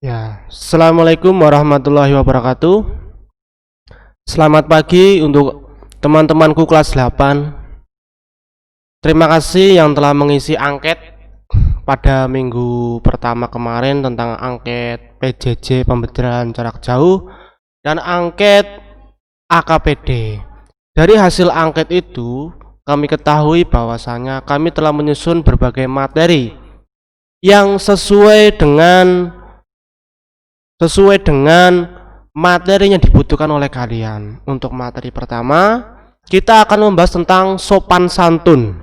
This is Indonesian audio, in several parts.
Ya, Assalamualaikum warahmatullahi wabarakatuh. Selamat pagi untuk teman-temanku kelas 8. Terima kasih yang telah mengisi angket pada minggu pertama kemarin tentang angket PJJ pembelajaran jarak jauh dan angket AKPD. Dari hasil angket itu, kami ketahui bahwasanya kami telah menyusun berbagai materi yang sesuai dengan materi yang dibutuhkan oleh kalian. Untuk materi pertama, kita akan membahas tentang sopan santun.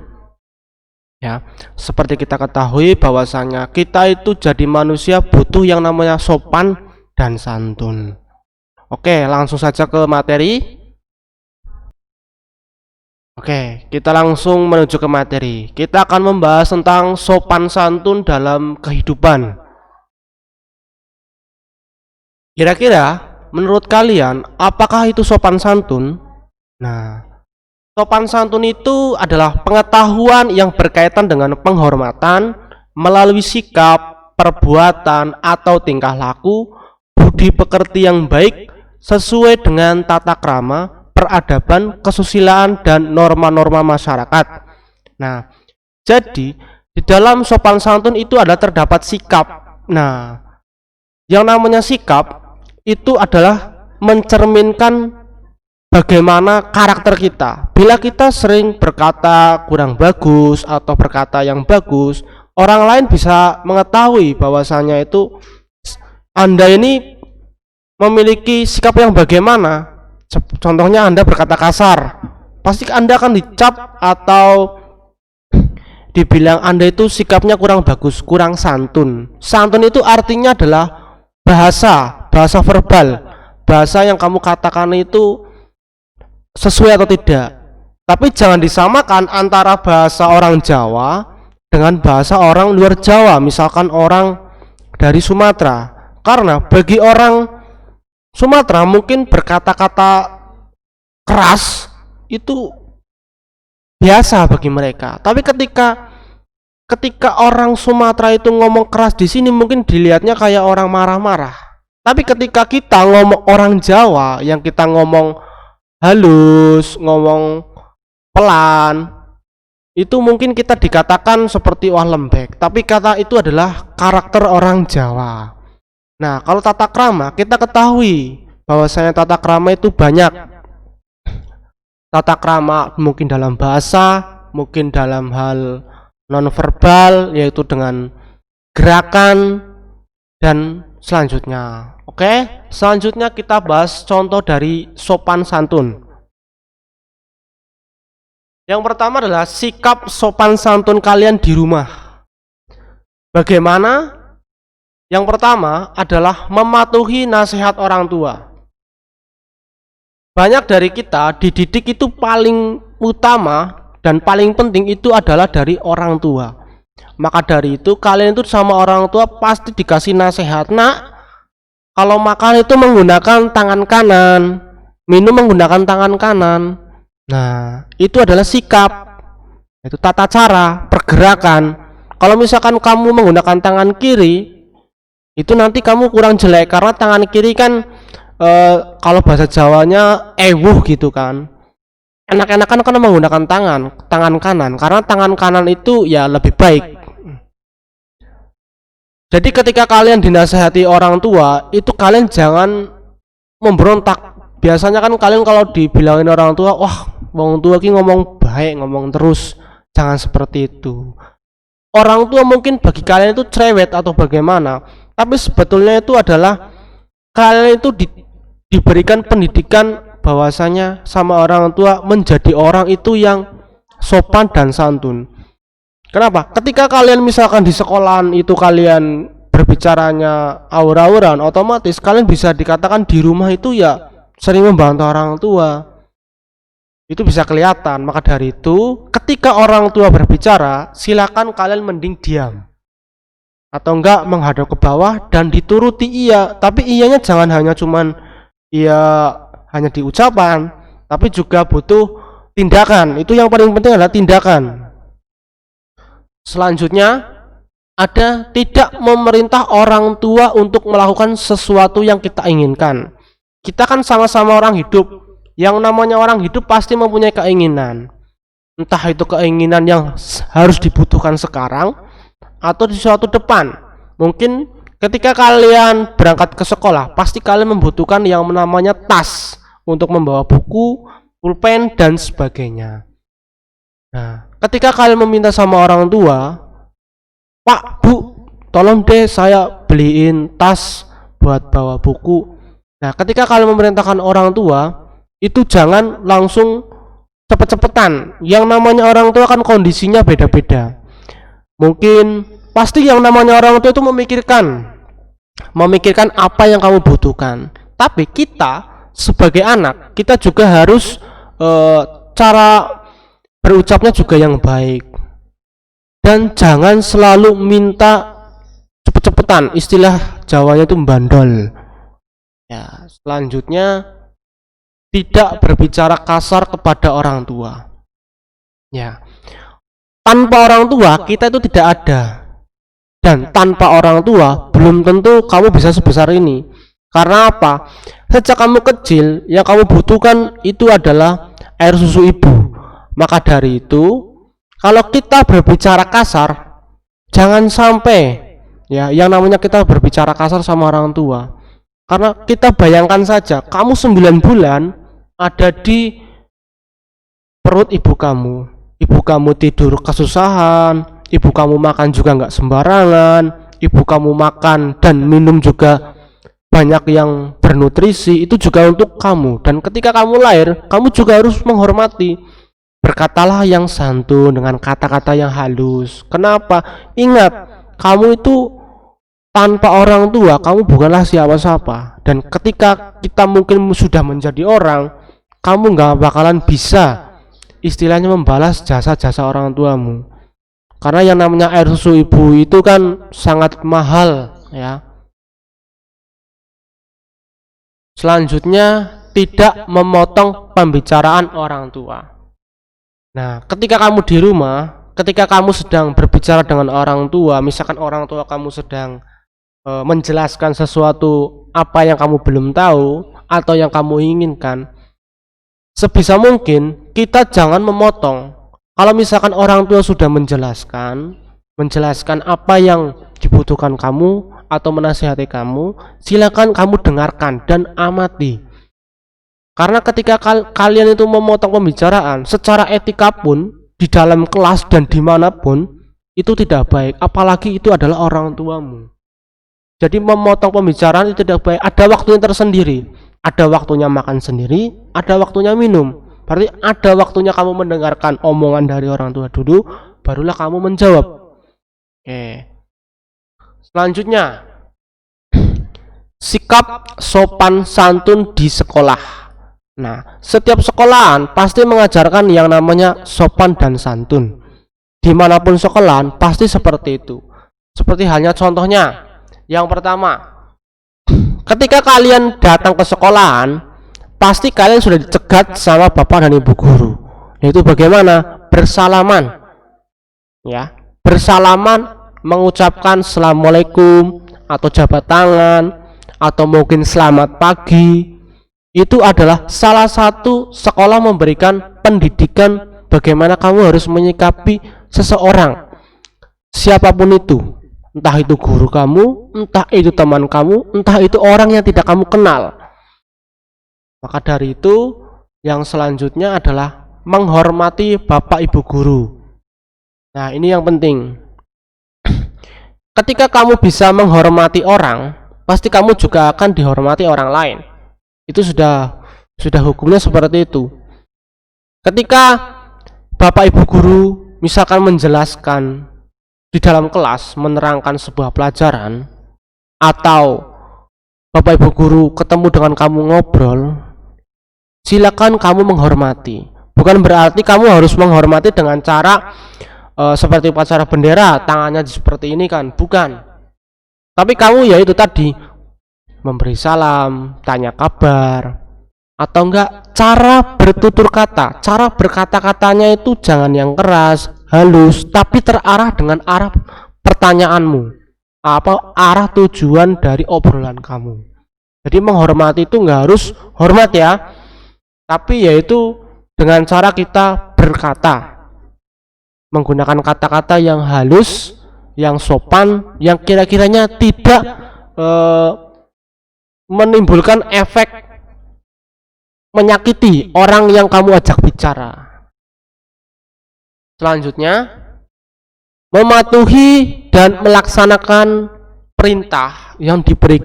Ya, seperti kita ketahui bahwasanya kita itu jadi manusia butuh yang namanya sopan dan santun. Oke, langsung saja ke materi. Oke, kita langsung menuju ke materi. Kita akan membahas tentang sopan santun dalam kehidupan. Kira-kira menurut kalian apakah itu sopan santun? Nah, sopan santun itu adalah pengetahuan yang berkaitan dengan penghormatan melalui sikap, perbuatan, atau tingkah laku, budi pekerti yang baik sesuai dengan tata krama, peradaban, kesusilaan, dan norma-norma masyarakat. Nah, jadi di dalam sopan santun itu ada terdapat sikap. Nah, yang namanya sikap itu adalah mencerminkan bagaimana karakter kita. Bila kita sering berkata kurang bagus atau berkata yang bagus, orang lain bisa mengetahui bahwasanya itu Anda ini memiliki sikap yang bagaimana. Contohnya Anda berkata kasar, pasti Anda akan dicap atau dibilang Anda itu sikapnya kurang bagus, kurang santun. Santun itu artinya adalah bahasa verbal, bahasa yang kamu katakan itu sesuai atau tidak. Tapi jangan disamakan antara bahasa orang Jawa dengan bahasa orang luar Jawa, misalkan orang dari Sumatera. Karena bagi orang Sumatera mungkin berkata-kata keras itu biasa bagi mereka. Tapi ketika orang Sumatera itu ngomong keras di sini mungkin dilihatnya kayak orang marah-marah. Tapi ketika kita ngomong orang Jawa yang kita ngomong halus, ngomong pelan, itu mungkin kita dikatakan seperti wah lembek, tapi kata itu adalah karakter orang Jawa. Nah, kalau tata krama, kita ketahui bahwasanya tata krama itu banyak. Tata krama mungkin dalam bahasa, mungkin dalam hal nonverbal, yaitu dengan gerakan dan selanjutnya. Oke, selanjutnya kita bahas contoh dari sopan santun. Yang pertama adalah sikap sopan santun kalian di rumah. Bagaimana? Yang pertama adalah mematuhi nasihat orang tua. Banyak dari kita dididik itu paling utama dan paling penting itu adalah dari orang tua. Maka dari itu kalian itu sama orang tua pasti dikasih nasihat, nak, kalau makan itu menggunakan tangan kanan, minum menggunakan tangan kanan. Nah, itu adalah sikap, itu tata cara, pergerakan. Kalau misalkan kamu menggunakan tangan kiri, itu nanti kamu kurang jelek karena tangan kiri kan kalau bahasa Jawanya ewuh gitu kan. Enak-enakan kan menggunakan tangan kanan karena tangan kanan itu ya lebih baik. Jadi ketika kalian dinasehati orang tua, itu kalian jangan memberontak. Biasanya kan kalian kalau dibilangin orang tua, wah, wong tua ki ngomong baik, ngomong terus. Jangan seperti itu. Orang tua mungkin bagi kalian itu cerewet atau bagaimana, tapi sebetulnya itu adalah kalian itu diberikan pendidikan bahwasanya sama orang tua menjadi orang itu yang sopan dan santun. Kenapa? Ketika kalian misalkan di sekolahan itu kalian berbicaranya aur-auran, otomatis kalian bisa dikatakan di rumah itu ya sering membantu orang tua. Itu bisa kelihatan. Maka dari itu, ketika orang tua berbicara, silakan kalian mending diam. Atau enggak menghadap ke bawah dan dituruti iya. Tapi iyanya jangan hanya cuman iya hanya di ucapan, tapi juga butuh tindakan. Itu yang paling penting adalah tindakan. Selanjutnya ada tidak memerintah orang tua untuk melakukan sesuatu yang kita inginkan. Kita kan sama-sama orang hidup. Yang namanya orang hidup pasti mempunyai keinginan. Entah itu keinginan yang harus dibutuhkan sekarang atau di suatu depan. Mungkin ketika kalian berangkat ke sekolah, pasti kalian membutuhkan yang namanya tas untuk membawa buku, pulpen, dan sebagainya. Nah, ketika kalian meminta sama orang tua, Pak, Bu, tolong deh saya beliin tas buat bawa buku. Nah, ketika kalian memerintahkan orang tua, itu jangan langsung cepet-cepetan. Yang namanya orang tua kan kondisinya beda-beda. Mungkin pasti yang namanya orang tua itu memikirkan apa yang kamu butuhkan. Tapi kita sebagai anak, kita juga harus cara berucapnya juga yang baik. Dan jangan selalu minta cepet-cepetan, istilah Jawanya itu bandol. Ya, selanjutnya tidak berbicara kasar kepada orang tua. Ya, tanpa orang tua kita itu tidak ada, dan tanpa orang tua belum tentu kamu bisa sebesar ini. Karena apa? Sejak kamu kecil yang kamu butuhkan itu adalah air susu ibu. Maka dari itu, kalau kita berbicara kasar, jangan sampai ya yang namanya kita berbicara kasar sama orang tua. Karena kita bayangkan saja, kamu 9 bulan ada di perut ibu kamu tidur kesusahan, ibu kamu makan juga nggak sembarangan, ibu kamu makan dan minum juga banyak yang bernutrisi, itu juga untuk kamu. Dan ketika kamu lahir, kamu juga harus menghormati. Berkatalah yang santun dengan kata-kata yang halus. Kenapa? Ingat, kamu itu tanpa orang tua, kamu bukanlah siapa-siapa. Dan ketika kita mungkin sudah menjadi orang, kamu nggak bakalan bisa istilahnya membalas jasa-jasa orang tuamu. Karena yang namanya air susu ibu itu kan sangat mahal ya. Selanjutnya, tidak memotong pembicaraan orang tua. Nah, ketika kamu di rumah, ketika kamu sedang berbicara dengan orang tua, misalkan orang tua kamu sedang menjelaskan sesuatu apa yang kamu belum tahu atau yang kamu inginkan, sebisa mungkin kita jangan memotong. Kalau misalkan orang tua sudah menjelaskan apa yang dibutuhkan kamu atau menasihati kamu, silakan kamu dengarkan dan amati. Karena ketika kalian itu memotong pembicaraan, secara etika pun di dalam kelas dan dimanapun itu tidak baik, apalagi itu adalah orang tuamu. Jadi memotong pembicaraan itu tidak baik. Ada waktunya tersendiri, ada waktunya makan sendiri, ada waktunya minum. Berarti ada waktunya kamu mendengarkan omongan dari orang tua dulu, barulah kamu menjawab. Oke. Selanjutnya, sikap sopan santun di sekolah. Nah, setiap sekolahan pasti mengajarkan yang namanya sopan dan santun. Dimanapun sekolahan pasti seperti itu. Seperti halnya contohnya, yang pertama, ketika kalian datang ke sekolahan, pasti kalian sudah dicegat sama bapak dan ibu guru. Yaitu bagaimana? Bersalaman. Ya, bersalaman, mengucapkan assalamualaikum atau jabat tangan atau mungkin selamat pagi. Itu adalah salah satu sekolah memberikan pendidikan bagaimana kamu harus menyikapi seseorang, siapapun itu, entah itu guru kamu, entah itu teman kamu, entah itu orang yang tidak kamu kenal. Maka dari itu, yang selanjutnya adalah menghormati bapak ibu guru. Nah, ini yang penting. Ketika kamu bisa menghormati orang, pasti kamu juga akan dihormati orang lain. Itu sudah hukumnya seperti itu. Ketika bapak ibu guru misalkan menjelaskan di dalam kelas, menerangkan sebuah pelajaran, atau bapak ibu guru ketemu dengan kamu ngobrol, silakan kamu menghormati. Bukan berarti kamu harus menghormati dengan cara seperti upacara bendera, tangannya seperti ini kan, bukan. Tapi kamu ya itu tadi, memberi salam, tanya kabar, atau enggak cara bertutur kata, cara berkata-katanya itu jangan yang keras, halus, tapi terarah dengan arah pertanyaanmu, apa arah tujuan dari obrolan kamu. Jadi menghormati itu nggak harus hormat ya, tapi yaitu dengan cara kita berkata, menggunakan kata-kata yang halus, yang sopan, yang kira-kiranya tidak menimbulkan efek menyakiti orang yang kamu ajak bicara. Selanjutnya, mematuhi dan melaksanakan perintah yang diberi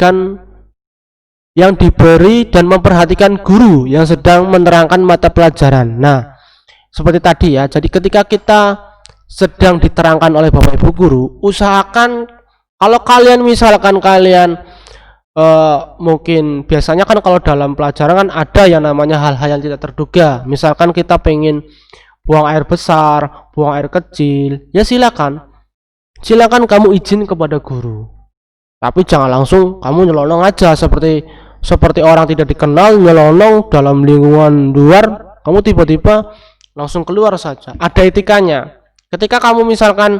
dan memperhatikan guru yang sedang menerangkan mata pelajaran. Nah, seperti tadi ya, jadi ketika kita sedang diterangkan oleh Bapak Ibu guru, usahakan kalau kalian misalkan mungkin biasanya kan kalau dalam pelajaran kan ada yang namanya hal-hal yang tidak terduga. Misalkan kita pengen buang air besar, buang air kecil, ya silakan kamu izin kepada guru. Tapi jangan langsung kamu nyelonong aja seperti orang tidak dikenal, nyelonong dalam lingkungan luar, kamu tiba-tiba langsung keluar saja. Ada etikanya. Ketika kamu misalkan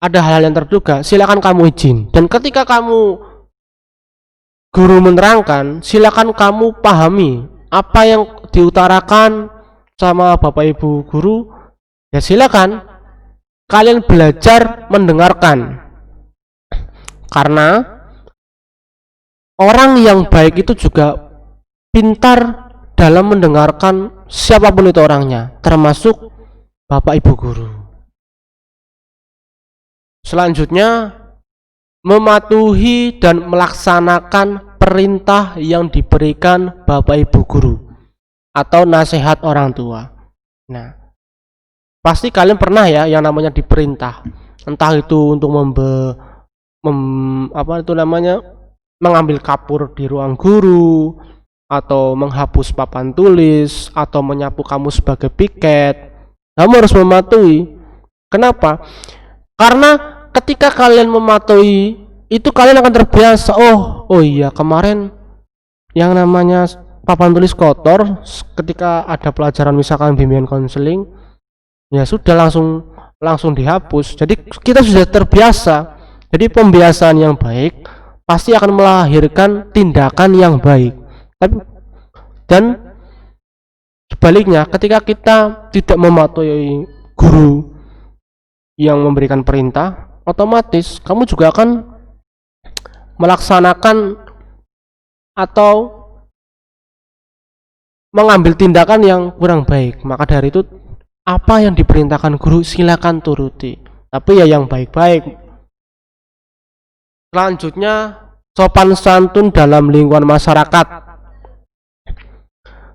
ada hal yang terduga, silakan kamu izin. Dan ketika guru menerangkan, silakan kamu pahami apa yang diutarakan sama Bapak Ibu guru. Ya silakan kalian belajar mendengarkan. Karena orang yang baik itu juga pintar dalam mendengarkan siapapun itu orangnya, termasuk Bapak Ibu guru. Selanjutnya, mematuhi dan melaksanakan perintah yang diberikan Bapak Ibu guru atau nasihat orang tua. Nah, pasti kalian pernah ya yang namanya diperintah, entah itu untuk mengambil kapur di ruang guru, atau menghapus papan tulis, atau menyapu kamu sebagai piket. Kamu harus mematuhi. Kenapa? Karena ketika kalian mematuhi itu, kalian akan terbiasa. Oh iya, kemarin yang namanya papan tulis kotor, ketika ada pelajaran misalkan bimbingan konseling, ya sudah langsung dihapus. Jadi kita sudah terbiasa. Jadi pembiasaan yang baik pasti akan melahirkan tindakan yang baik. Dan sebaliknya, ketika kita tidak mematuhi guru yang memberikan perintah, otomatis kamu juga akan melaksanakan atau mengambil tindakan yang kurang baik. Maka dari itu, apa yang diperintahkan guru silakan turuti, tapi ya yang baik-baik. Selanjutnya, sopan santun dalam lingkungan masyarakat.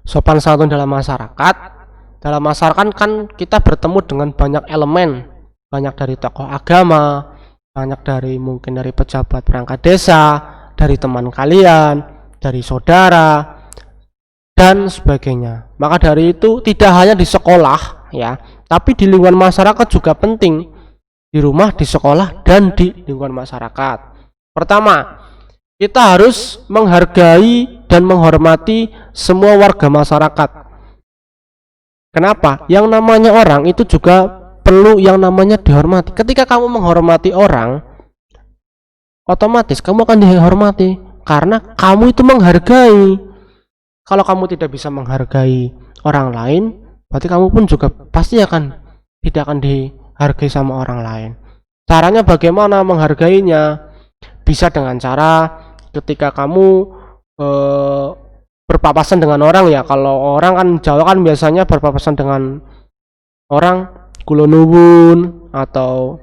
Sopan santun dalam masyarakat. Dalam masyarakat kan kita bertemu dengan banyak elemen, banyak dari tokoh agama, banyak mungkin dari pejabat perangkat desa, dari teman kalian, dari saudara, dan sebagainya. Maka dari itu, tidak hanya di sekolah ya, tapi di lingkungan masyarakat juga penting. Di rumah, di sekolah, dan di lingkungan masyarakat. Pertama, kita harus menghargai dan menghormati semua warga masyarakat. Kenapa? Yang namanya orang itu juga perlu yang namanya dihormati. Ketika kamu menghormati orang, otomatis kamu akan dihormati karena kamu itu menghargai. Kalau kamu tidak bisa menghargai orang lain, berarti kamu pun juga pasti tidak akan dihargai sama orang lain. Caranya bagaimana menghargainya? Bisa dengan cara ketika kamu berpapasan dengan orang ya. Kalau orang kan Jawa kan biasanya berpapasan dengan orang kula nuwun, atau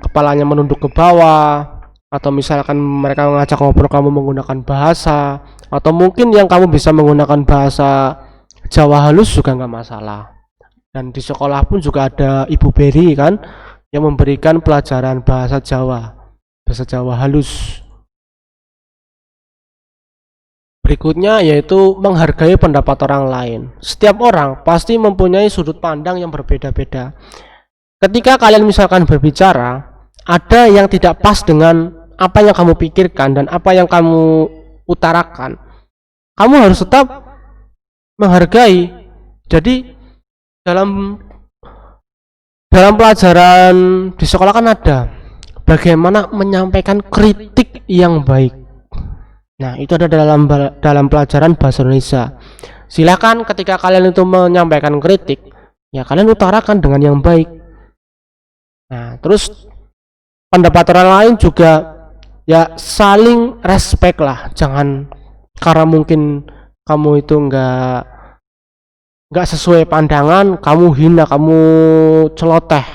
kepalanya menunduk ke bawah, atau misalkan mereka mengajak ngobrol kamu menggunakan bahasa, atau mungkin yang kamu bisa menggunakan bahasa Jawa halus juga nggak masalah. Dan di sekolah pun juga ada Ibu Beri kan yang memberikan pelajaran bahasa Jawa halus. Berikutnya yaitu menghargai pendapat orang lain. Setiap orang pasti mempunyai sudut pandang yang berbeda-beda. Ketika kalian misalkan berbicara, ada yang tidak pas dengan apa yang kamu pikirkan dan apa yang kamu utarakan, kamu harus tetap menghargai. Jadi dalam pelajaran di sekolah kan ada bagaimana menyampaikan kritik yang baik. Nah, itu ada dalam pelajaran bahasa Indonesia. Silakan ketika kalian itu menyampaikan kritik, ya kalian utarakan dengan yang baik. Nah, terus pendapat orang lain juga ya saling respect lah. Jangan karena mungkin kamu itu nggak sesuai pandangan, kamu hina, kamu celoteh.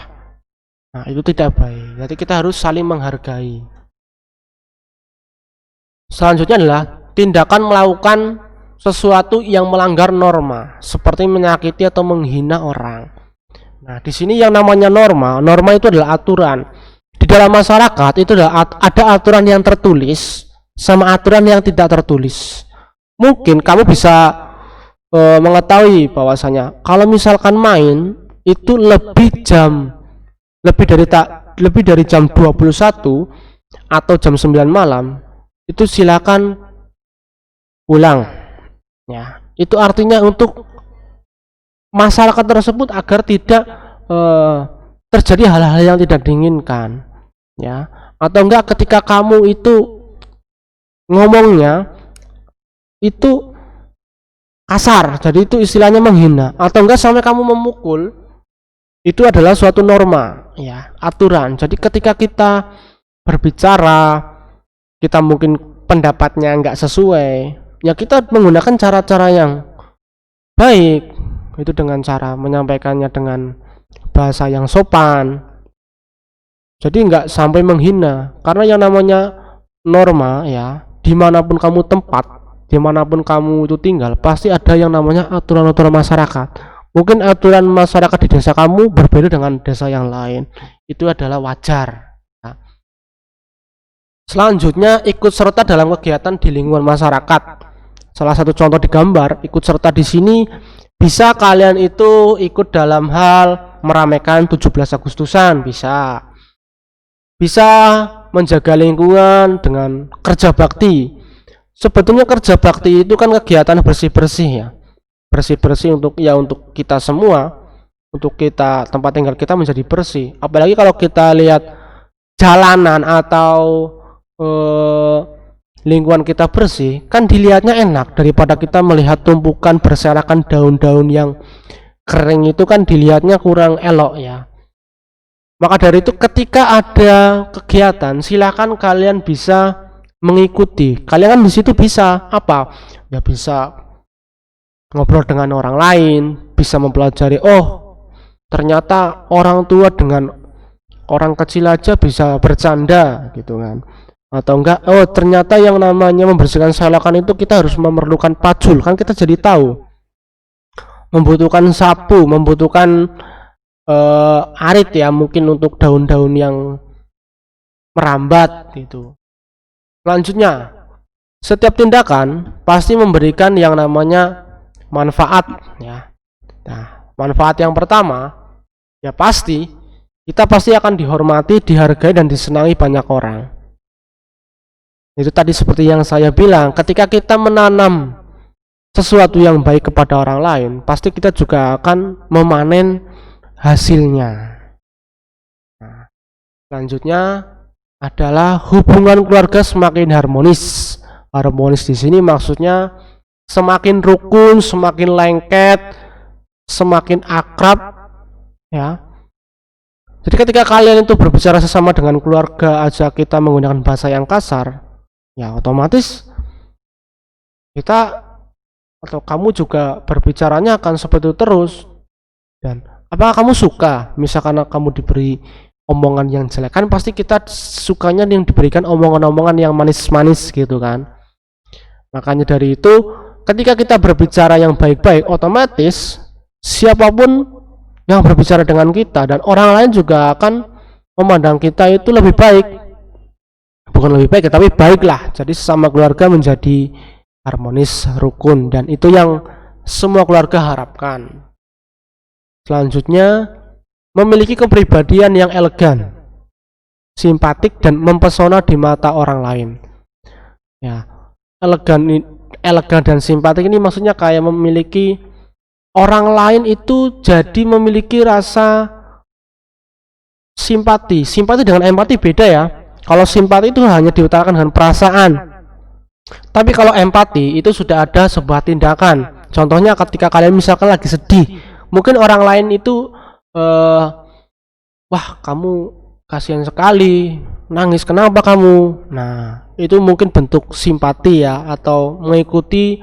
Nah, itu tidak baik. Jadi kita harus saling menghargai. Selanjutnya adalah tindakan melakukan sesuatu yang melanggar norma, seperti menyakiti atau menghina orang. Nah, di sini yang namanya norma itu adalah aturan. Di dalam masyarakat itu ada aturan yang tertulis sama aturan yang tidak tertulis. Mungkin kamu bisa mengetahui bahwasanya kalau misalkan main itu lebih dari jam 21 atau jam 9 malam, itu silakan pulang. Ya, itu artinya untuk masyarakat tersebut agar tidak terjadi hal-hal yang tidak diinginkan, ya. Atau enggak ketika kamu itu ngomongnya itu kasar, jadi itu istilahnya menghina, atau enggak sampai kamu memukul, itu adalah suatu norma, ya, aturan. Jadi ketika kita berbicara, kita mungkin pendapatnya enggak sesuai, ya kita menggunakan cara-cara yang baik, itu dengan cara menyampaikannya dengan bahasa yang sopan. Jadi enggak sampai menghina, karena yang namanya norma, ya, dimanapun kamu tempat, dimanapun kamu itu tinggal, pasti ada yang namanya aturan-aturan masyarakat. Mungkin aturan masyarakat di desa kamu berbeda dengan desa yang lain, itu adalah wajar. Nah, selanjutnya, ikut serta dalam kegiatan di lingkungan masyarakat. Salah satu contoh di gambar, ikut serta di sini bisa kalian itu ikut dalam hal meramaikan 17 Agustusan, bisa menjaga lingkungan dengan kerja bakti. Sebetulnya kerja bakti itu kan kegiatan bersih-bersih, ya, bersih-bersih untuk kita semua, untuk kita tempat tinggal kita menjadi bersih. Apalagi kalau kita lihat jalanan atau lingkungan kita bersih, kan dilihatnya enak daripada kita melihat tumpukan berserakan daun-daun yang kering, itu kan dilihatnya kurang elok, ya. Maka dari itu ketika ada kegiatan, silakan kalian bisa mengikuti. Kalian kan di situ bisa apa? Ya bisa ngobrol dengan orang lain, bisa mempelajari, oh ternyata orang tua dengan orang kecil aja bisa bercanda gitu kan. Atau enggak, oh ternyata yang namanya membersihkan selokan itu kita harus memerlukan pacul, kan kita jadi tahu. Membutuhkan sapu, membutuhkan arit, ya, mungkin untuk daun-daun yang merambat gitu. Selanjutnya, setiap tindakan pasti memberikan yang namanya manfaat, ya. Nah, manfaat yang pertama, ya pasti kita akan dihormati, dihargai, dan disenangi banyak orang. Itu tadi seperti yang saya bilang, ketika kita menanam sesuatu yang baik kepada orang lain, pasti kita juga akan memanen hasilnya. Nah, selanjutnya adalah hubungan keluarga semakin harmonis. Harmonis di sini maksudnya semakin rukun, semakin lengket, semakin akrab, ya. Jadi ketika kalian itu berbicara sesama dengan keluarga aja kita menggunakan bahasa yang kasar, ya otomatis kita atau kamu juga berbicaranya akan seperti itu terus. Dan apakah kamu suka misalkan kamu diberi omongan yang jelek? Kan pasti kita sukanya yang diberikan omongan-omongan yang manis-manis gitu kan. Makanya dari itu ketika kita berbicara yang baik-baik, otomatis siapapun yang berbicara dengan kita dan orang lain juga akan memandang kita itu lebih baik. Bukan lebih baik, tapi baiklah. Jadi sesama keluarga menjadi harmonis, rukun, dan itu yang semua keluarga harapkan. Selanjutnya, memiliki kepribadian yang elegan, simpatik, dan mempesona di mata orang lain. Ya, elegan dan simpatik ini maksudnya kayak memiliki orang lain itu jadi memiliki rasa simpati. Simpati dengan empati beda ya. Kalau simpati itu hanya diutarakan dengan perasaan. Tapi kalau empati itu sudah ada sebuah tindakan. Contohnya ketika kalian misalkan lagi sedih, mungkin orang lain itu wah kamu kasihan sekali, nangis kenapa kamu? Nah, itu mungkin bentuk simpati ya, atau mengikuti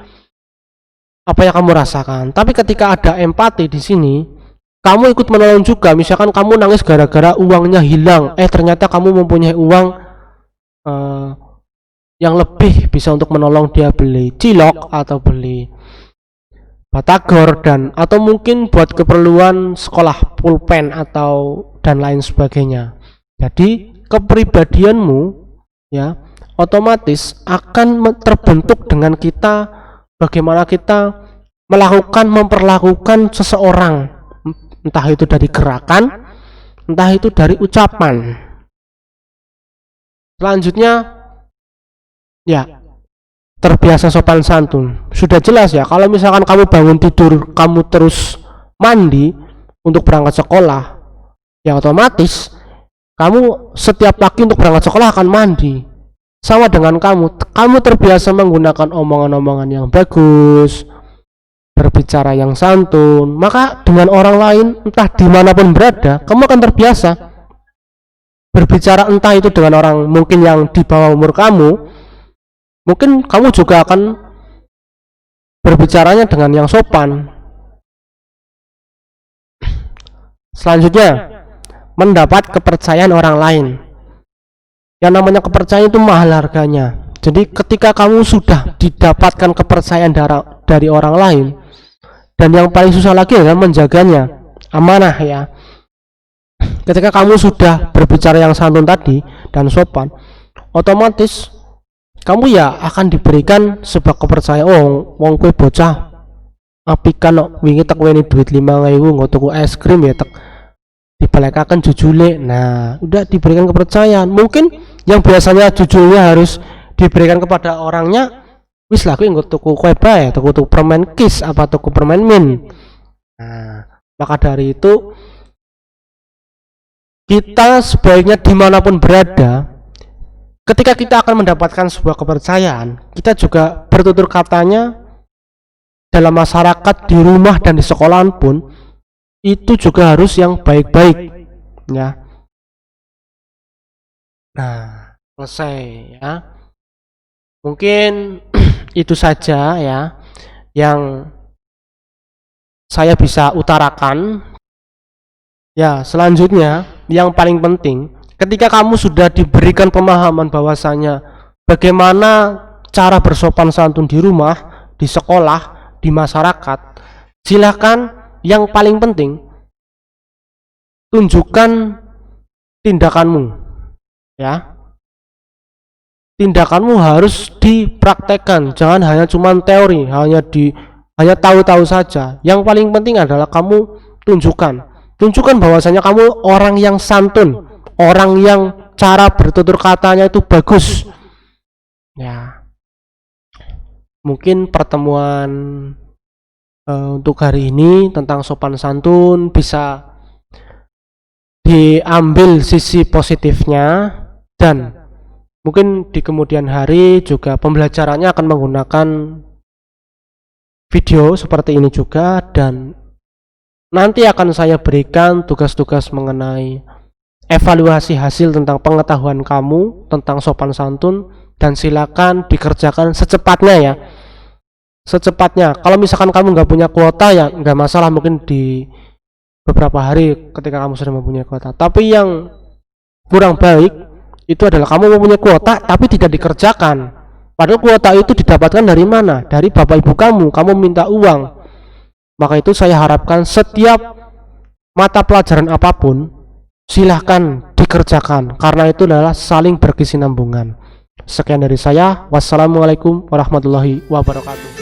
apa yang kamu rasakan. Tapi ketika ada empati di sini, kamu ikut menolong juga. Misalkan kamu nangis gara-gara uangnya hilang, ternyata kamu mempunyai uang yang lebih, bisa untuk menolong dia beli cilok atau beli batagor atau mungkin buat keperluan sekolah pulpen atau dan lain sebagainya. Jadi kepribadianmu ya otomatis akan terbentuk dengan kita, bagaimana kita memperlakukan seseorang, entah itu dari gerakan, entah itu dari ucapan. Selanjutnya ya terbiasa sopan santun. Sudah jelas ya, kalau misalkan kamu bangun tidur kamu terus mandi untuk berangkat sekolah, ya otomatis kamu setiap pagi untuk berangkat sekolah akan mandi. Sama dengan kamu terbiasa menggunakan omongan-omongan yang bagus, berbicara yang santun, maka dengan orang lain entah dimanapun berada, kamu akan terbiasa berbicara, entah itu dengan orang mungkin yang di bawah umur kamu, mungkin kamu juga akan berbicaranya dengan yang sopan. Selanjutnya, mendapat kepercayaan orang lain. Yang namanya kepercayaan itu mahal harganya. Jadi ketika kamu sudah didapatkan kepercayaan dari orang lain, dan yang paling susah lagi adalah menjaganya, amanah ya. Ketika kamu sudah berbicara yang santun tadi dan sopan, otomatis kamu ya akan diberikan sebuah kepercayaan. Oh, wong kowe bocah apikan wingi tek weni duit 5.000 nggo tuku es krim ya tek dibalekaken jujule. Nah, udah diberikan kepercayaan. Mungkin yang biasanya jujulnya harus diberikan kepada orangnya, wis lah kowe nggo tuku kue bae, tuku permen kiss apa tuku permen min. Nah, maka dari itu kita sebaiknya dimanapun berada, ketika kita akan mendapatkan sebuah kepercayaan, kita juga bertutur katanya dalam masyarakat, di rumah dan di sekolahan pun itu juga harus yang baik-baik ya. Nah, selesai ya. Mungkin itu saja ya yang saya bisa utarakan. Ya, selanjutnya yang paling penting, ketika kamu sudah diberikan pemahaman bahwasanya bagaimana cara bersopan santun di rumah, di sekolah, di masyarakat, silakan yang paling penting tunjukkan tindakanmu ya. Tindakanmu harus dipraktekkan, jangan hanya cuman teori, hanya tahu-tahu saja. Yang paling penting adalah kamu tunjukkan bahwasanya kamu orang yang santun, orang yang cara bertutur katanya itu bagus ya. Mungkin pertemuan untuk hari ini tentang sopan santun bisa diambil sisi positifnya, dan mungkin di kemudian hari juga pembelajarannya akan menggunakan video seperti ini juga, dan nanti akan saya berikan tugas-tugas mengenai evaluasi hasil tentang pengetahuan kamu tentang sopan santun, dan silakan dikerjakan secepatnya ya. Secepatnya. Kalau misalkan kamu nggak punya kuota ya nggak masalah, mungkin di beberapa hari ketika kamu sudah mempunyai kuota. Tapi yang kurang baik itu adalah kamu mempunyai kuota tapi tidak dikerjakan. Padahal kuota itu didapatkan dari mana? Dari bapak ibu kamu minta uang. Maka itu saya harapkan setiap mata pelajaran apapun silahkan dikerjakan, karena itu adalah saling berkesinambungan. Sekian dari saya. Wassalamualaikum warahmatullahi wabarakatuh.